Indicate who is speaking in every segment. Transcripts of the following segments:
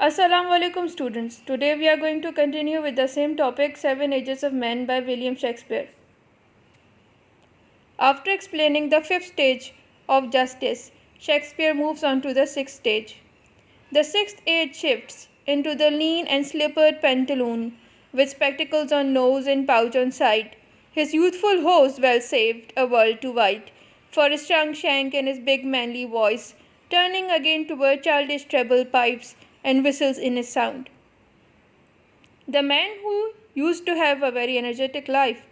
Speaker 1: Assalamu alaikum students. Today we are going to continue with the same topic, Seven Ages of Men by William Shakespeare. After explaining the fifth stage of justice, Shakespeare moves on to the sixth stage. The sixth age shifts into the lean and slippered pantaloon with spectacles on nose and pouch on side. His youthful host well saved a world to wide for his strong shank and his big manly voice, turning again toward childish treble pipes and whistles in his sound. The man who used to have a very energetic life,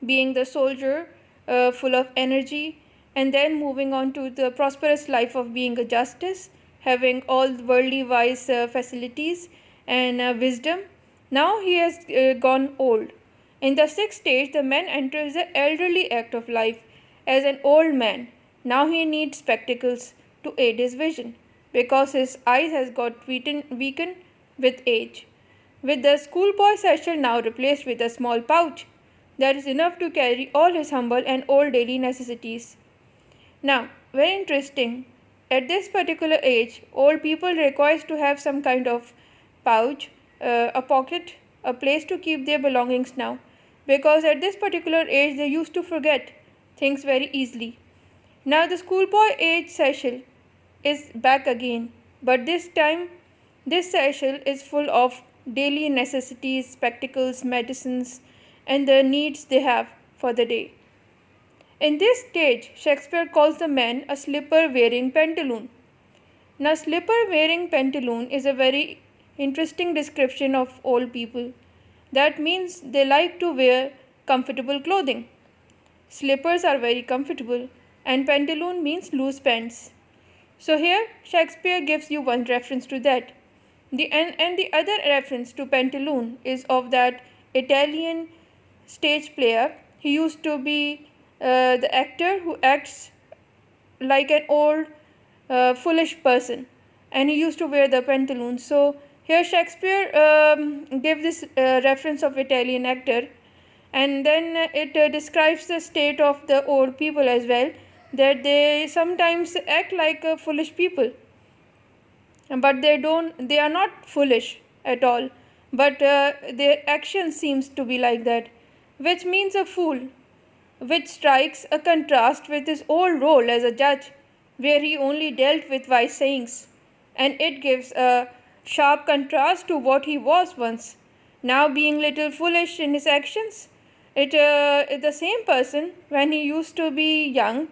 Speaker 1: being the soldier full of energy, and then moving on to the prosperous life of being a justice, having all worldly wise facilities and wisdom. Now he has gone old. In the sixth stage, the man enters the elderly act of life as an old man. Now he needs spectacles to aid his vision because his eyes has got weakened with age. With the schoolboy satchel now replaced with a small pouch that is enough to carry all his humble and old daily necessities. Now, very interesting. At this particular age, old people require to have some kind of pouch, a pocket, a place to keep their belongings now, because at this particular age they used to forget things very easily. Now the schoolboy age satchel is back again, but this time this satchel is full of daily necessities, spectacles, medicines, and the needs they have for the day. In this stage, Shakespeare calls the man a slipper wearing pantaloon. Now, slipper wearing pantaloon is a very interesting description of old people. That means they like to wear comfortable clothing. Slippers are very comfortable, and pantaloon means loose pants. So, here Shakespeare gives you one reference to that. And the other reference to pantaloon is of that Italian stage player. He used to be the actor who acts like an old foolish person, and he used to wear the pantaloon. So here Shakespeare gave this reference of Italian actor, and then it describes the state of the old people as well, that they sometimes act like foolish people, but they are not foolish at all, but their action seems to be like that, which means a fool, which strikes a contrast with his old role as a judge, where he only dealt with wise sayings, and it gives a sharp contrast to what he was once, now being little foolish in his actions. The same person, when he used to be young,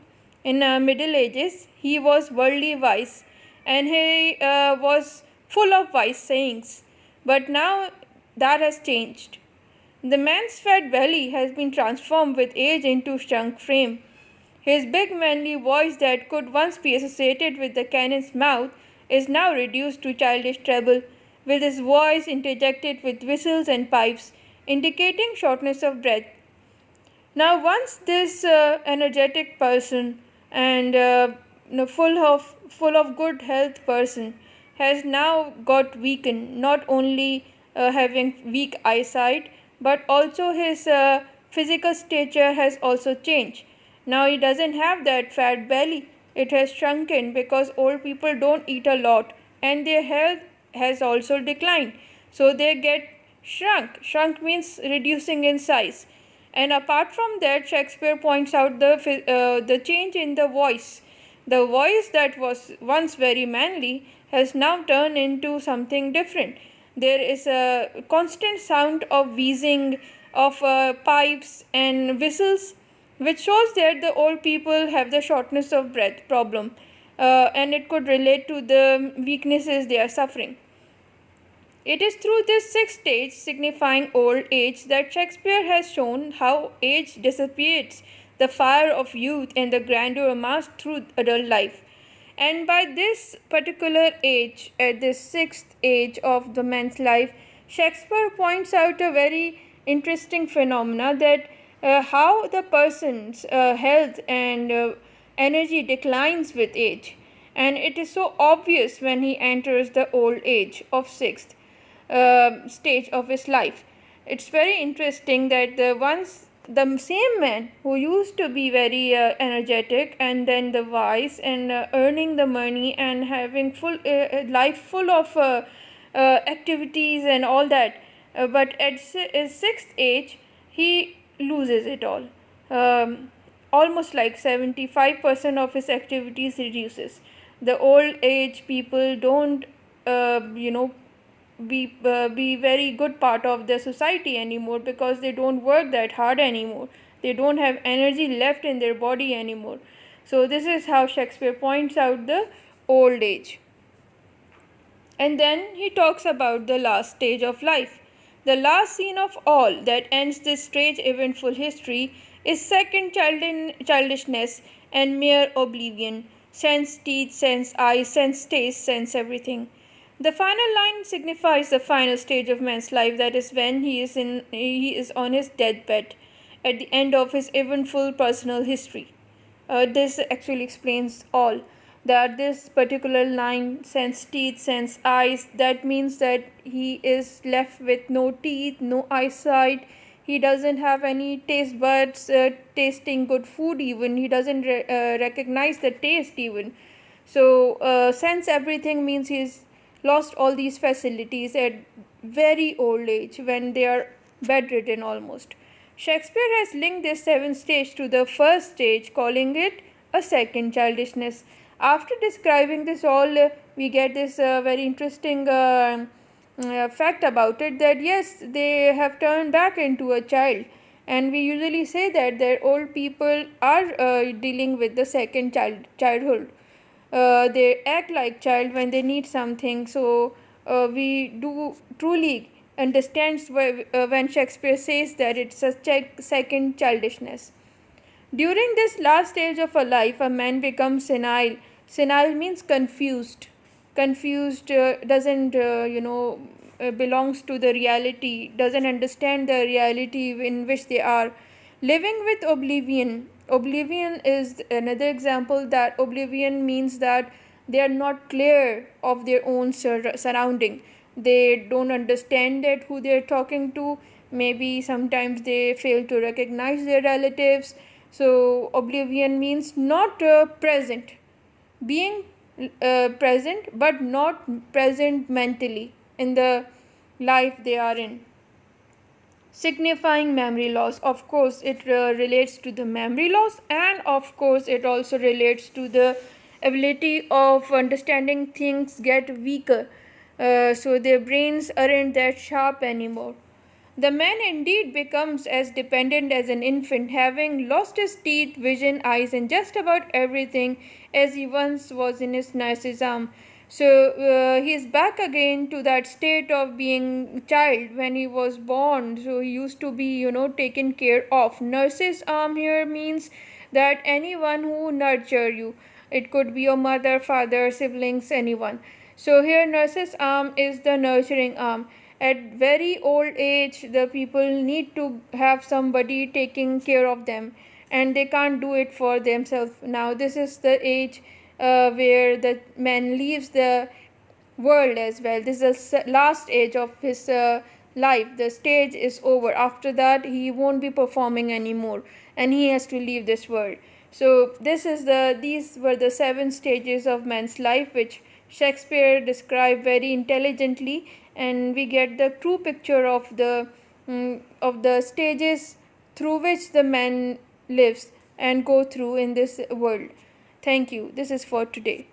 Speaker 1: in middle ages, he was worldly wise, and he was full of wise sayings, but now that has changed. The man's fat belly has been transformed with age into shrunk frame. His big manly voice that could once be associated with the cannon's mouth is now reduced to childish treble, with his voice interjected with whistles and pipes, indicating shortness of breath. Now once this energetic person and full of good health person has now got weakened, not only having weak eyesight, but also his physical stature has also changed. Now he doesn't have that fat belly, it has shrunken because old people don't eat a lot, and their health has also declined, so they get shrunk means reducing in size. And apart from that, Shakespeare points out the change in the voice. The voice that was once very manly has now turned into something different. There is a constant sound of wheezing, of pipes and whistles, which shows that the old people have the shortness of breath problem, and it could relate to the weaknesses they are suffering. It is through this sixth stage, signifying old age, that Shakespeare has shown how age dissipates the fire of youth and the grandeur amassed through adult life. And by this particular age, at this sixth age of the man's life, Shakespeare points out a very interesting phenomena, that how the person's health and energy declines with age. And it is so obvious when he enters the old age of sixth stage of his life. It's very interesting that the same man who used to be very energetic and then the wise and earning the money and having full life full of activities and all that. But at his sixth age, he loses it all. Almost like 75% of his activities reduces. The old age people don't, you know, be very good part of the society anymore, because they don't work that hard anymore. They don't have energy left in their body anymore. So this is how Shakespeare points out the old age. And then he talks about the last stage of life. The last scene of all that ends this strange eventful history is second childishness and mere oblivion. Sense teeth, sense eyes, sense taste, sense everything. The final line signifies the final stage of man's life, that is when he is on his deathbed at the end of his eventful personal history. This actually explains all. That this particular line, sense teeth, sense eyes, that means that he is left with no teeth, no eyesight. He doesn't have any taste buds tasting good food, even. He doesn't recognize the taste, even. So, sense everything means he's lost all these facilities at very old age, when they are bedridden almost. Shakespeare has linked this seventh stage to the first stage, calling it a second childishness. After describing this all, we get this very interesting fact about it, that yes, they have turned back into a child. And we usually say that old people are dealing with the second childhood. They act like child when they need something. So we do truly understands when Shakespeare says that it's a second childishness. During this last stage of a life, a man becomes senile. Senile means confused. Confused, doesn't belongs to the reality, doesn't understand the reality in which they are living with oblivion. Oblivion is another example. That oblivion means that they are not clear of their own surrounding. They don't understand that who they are talking to. Maybe sometimes they fail to recognize their relatives. So oblivion means not present, being present but not present mentally in the life they are in. Signifying memory loss, of course it relates to the memory loss, and of course it also relates to the ability of understanding things get weaker, so their brains aren't that sharp anymore. The man indeed becomes as dependent as an infant, having lost his teeth, vision, eyes, and just about everything, as he once was in his nurse's arm. So he is back again to that state of being child when he was born. So he used to be, taken care of. Nurse's arm here means that anyone who nurture you. It could be your mother, father, siblings, anyone. So here nurse's arm is the nurturing arm. At very old age, the people need to have somebody taking care of them, and they can't do it for themselves. Now this is the age where the man leaves the world as well. This is the last age of his life. The stage is over. After that, he won't be performing anymore, and he has to leave this world. So these were the 7 stages of man's life, which Shakespeare described very intelligently, and we get the true picture of the stages through which the man lives and go through in this world. Thank you. This is for today.